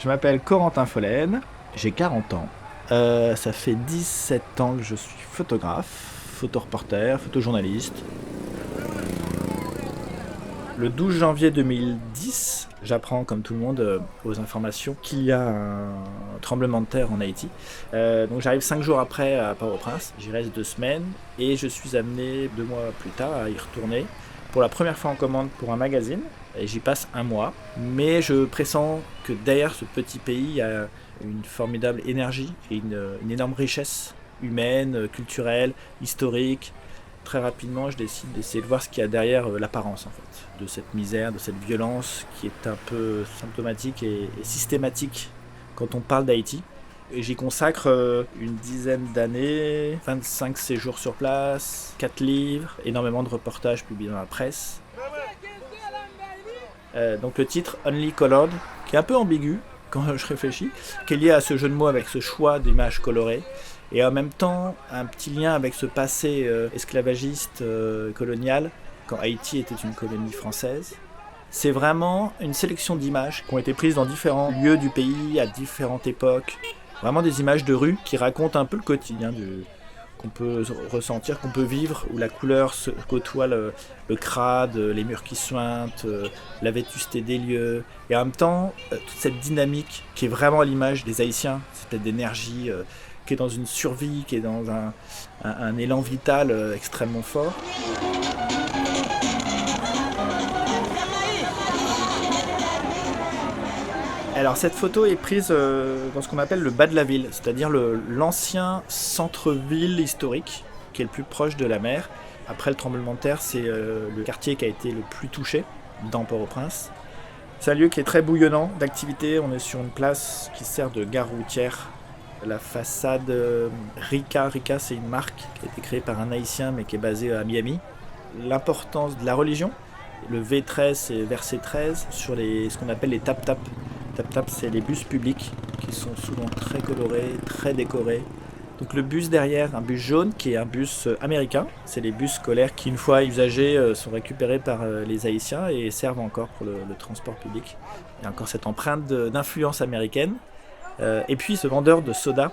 Je m'appelle Corentin Follen, j'ai 40 ans. Ça fait 17 ans que je suis photographe, photoreporter, photojournaliste. Le 12 janvier 2010, j'apprends comme tout le monde aux informations qu'il y a un tremblement de terre en Haïti. Donc j'arrive 5 jours après à Port-au-Prince, j'y reste 2 semaines et je suis amené 2 mois plus tard à y retourner pour la première fois en commande pour un magazine. Et j'y passe 1 mois, mais je pressens que derrière ce petit pays, il y a une formidable énergie et une énorme richesse humaine, culturelle, historique. Très rapidement, je décide d'essayer de voir ce qu'il y a derrière l'apparence en fait, de cette misère, de cette violence qui est un peu symptomatique et systématique quand on parle d'Haïti. Et j'y consacre une dizaine d'années, 25 séjours sur place, 4 livres, énormément de reportages publiés dans la presse. Donc le titre Only Colored, qui est un peu ambigu quand je réfléchis, qui est lié à ce jeu de mots avec ce choix d'images colorées, et en même temps un petit lien avec ce passé esclavagiste colonial, quand Haïti était une colonie française. C'est vraiment une sélection d'images qui ont été prises dans différents lieux du pays, à différentes époques. Vraiment des images de rue qui racontent un peu le quotidien qu'on peut ressentir, qu'on peut vivre, où la couleur se côtoie le crade, les murs qui suintent, la vétusté des lieux, et en même temps, toute cette dynamique qui est vraiment à l'image des Haïtiens, cette d'énergie qui est dans une survie, qui est dans un élan vital extrêmement fort. Alors cette photo est prise dans ce qu'on appelle le bas de la ville, c'est-à-dire l'ancien centre-ville historique, qui est le plus proche de la mer. Après le tremblement de terre, c'est le quartier qui a été le plus touché dans Port-au-Prince. C'est un lieu qui est très bouillonnant d'activité. On est sur une place qui sert de gare routière. La façade Rica, c'est une marque qui a été créée par un Haïtien mais qui est basée à Miami. L'importance de la religion, le V13 et verset 13 sur ce qu'on appelle les tap-tap. Tap-tap, c'est les bus publics qui sont souvent très colorés, très décorés. Donc le bus derrière, un bus jaune qui est un bus américain. C'est les bus scolaires qui, une fois usagés, sont récupérés par les Haïtiens et servent encore pour le transport public. Il y a encore cette empreinte d'influence américaine. Et puis ce vendeur de soda.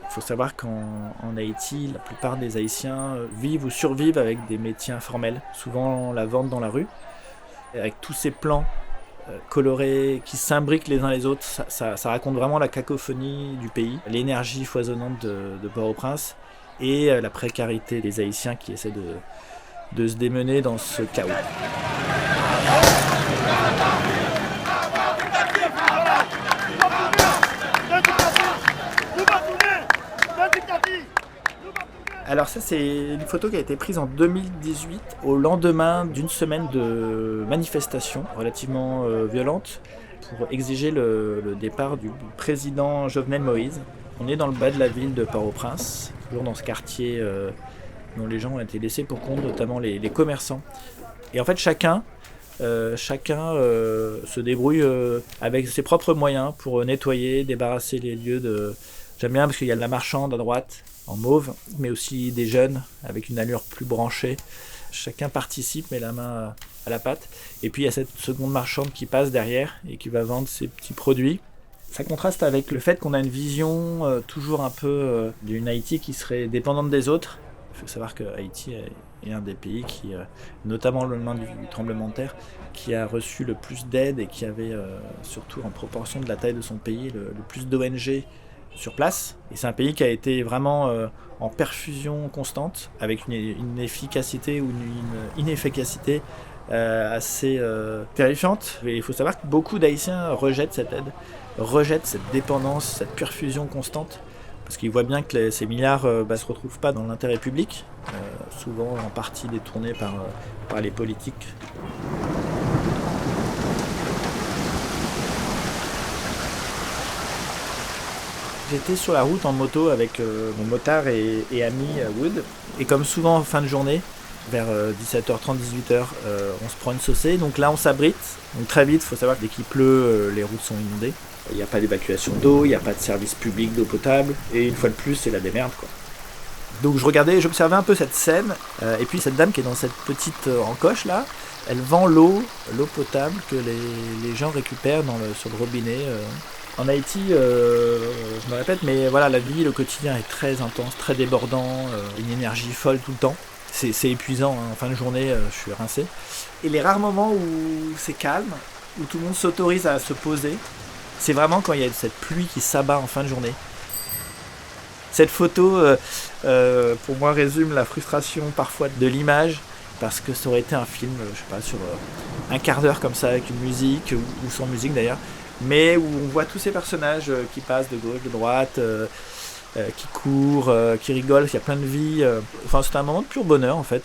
Il faut savoir qu'en Haïti, la plupart des Haïtiens vivent ou survivent avec des métiers informels. Souvent la vente dans la rue. Et avec tous ces plans colorés qui s'imbriquent les uns les autres, ça raconte vraiment la cacophonie du pays, l'énergie foisonnante de Port-au-Prince et la précarité des Haïtiens qui essaient de se démener dans ce chaos. Alors ça, c'est une photo qui a été prise en 2018, au lendemain d'une semaine de manifestations relativement violentes pour exiger le départ du président Jovenel Moïse. On est dans le bas de la ville de Port-au-Prince, toujours dans ce quartier dont les gens ont été laissés pour compte, notamment les commerçants. Et en fait, chacun se débrouille avec ses propres moyens pour nettoyer, débarrasser les lieux de... J'aime bien parce qu'il y a de la marchande à droite, en mauve, mais aussi des jeunes avec une allure plus branchée. Chacun participe, met la main à la pâte. Et puis il y a cette seconde marchande qui passe derrière et qui va vendre ses petits produits. Ça contraste avec le fait qu'on a une vision toujours un peu d'une Haïti qui serait dépendante des autres. Il faut savoir que Haïti est un des pays qui, notamment le lendemain du tremblement de terre, qui a reçu le plus d'aide et qui avait, surtout en proportion de la taille de son pays, le plus d'ONG sur place. Et c'est un pays qui a été vraiment en perfusion constante, avec une efficacité ou une inefficacité assez terrifiante. Et il faut savoir que beaucoup d'Haïtiens rejettent cette aide, rejettent cette dépendance, cette perfusion constante, parce qu'ils voient bien que ces milliards ne se retrouvent pas dans l'intérêt public, souvent en partie détournés par les politiques. J'étais sur la route en moto avec mon motard et ami Wood, et comme souvent en fin de journée, vers 17h30, 18h, on se prend une saucée, donc là on s'abrite. Donc très vite, il faut savoir que dès qu'il pleut, les routes sont inondées. Il n'y a pas d'évacuation d'eau, il n'y a pas de service public d'eau potable, et une fois de plus, c'est la démerde, quoi. Donc j'observais un peu cette scène, et puis cette dame qui est dans cette petite encoche là, elle vend l'eau potable que les gens récupèrent sur le robinet En Haïti, je me répète, mais voilà, la vie, le quotidien est très intense, très débordant, une énergie folle tout le temps. C'est épuisant, hein. En fin de journée, je suis rincé. Et les rares moments où c'est calme, où tout le monde s'autorise à se poser, c'est vraiment quand il y a cette pluie qui s'abat en fin de journée. Cette photo, pour moi, résume la frustration parfois de l'image, parce que ça aurait été un film, je sais pas, sur un quart d'heure comme ça, avec une musique, ou sans musique d'ailleurs, mais où on voit tous ces personnages qui passent de gauche, de droite, qui courent, qui rigolent, il y a plein de vie. Enfin, c'est un moment de pur bonheur en fait.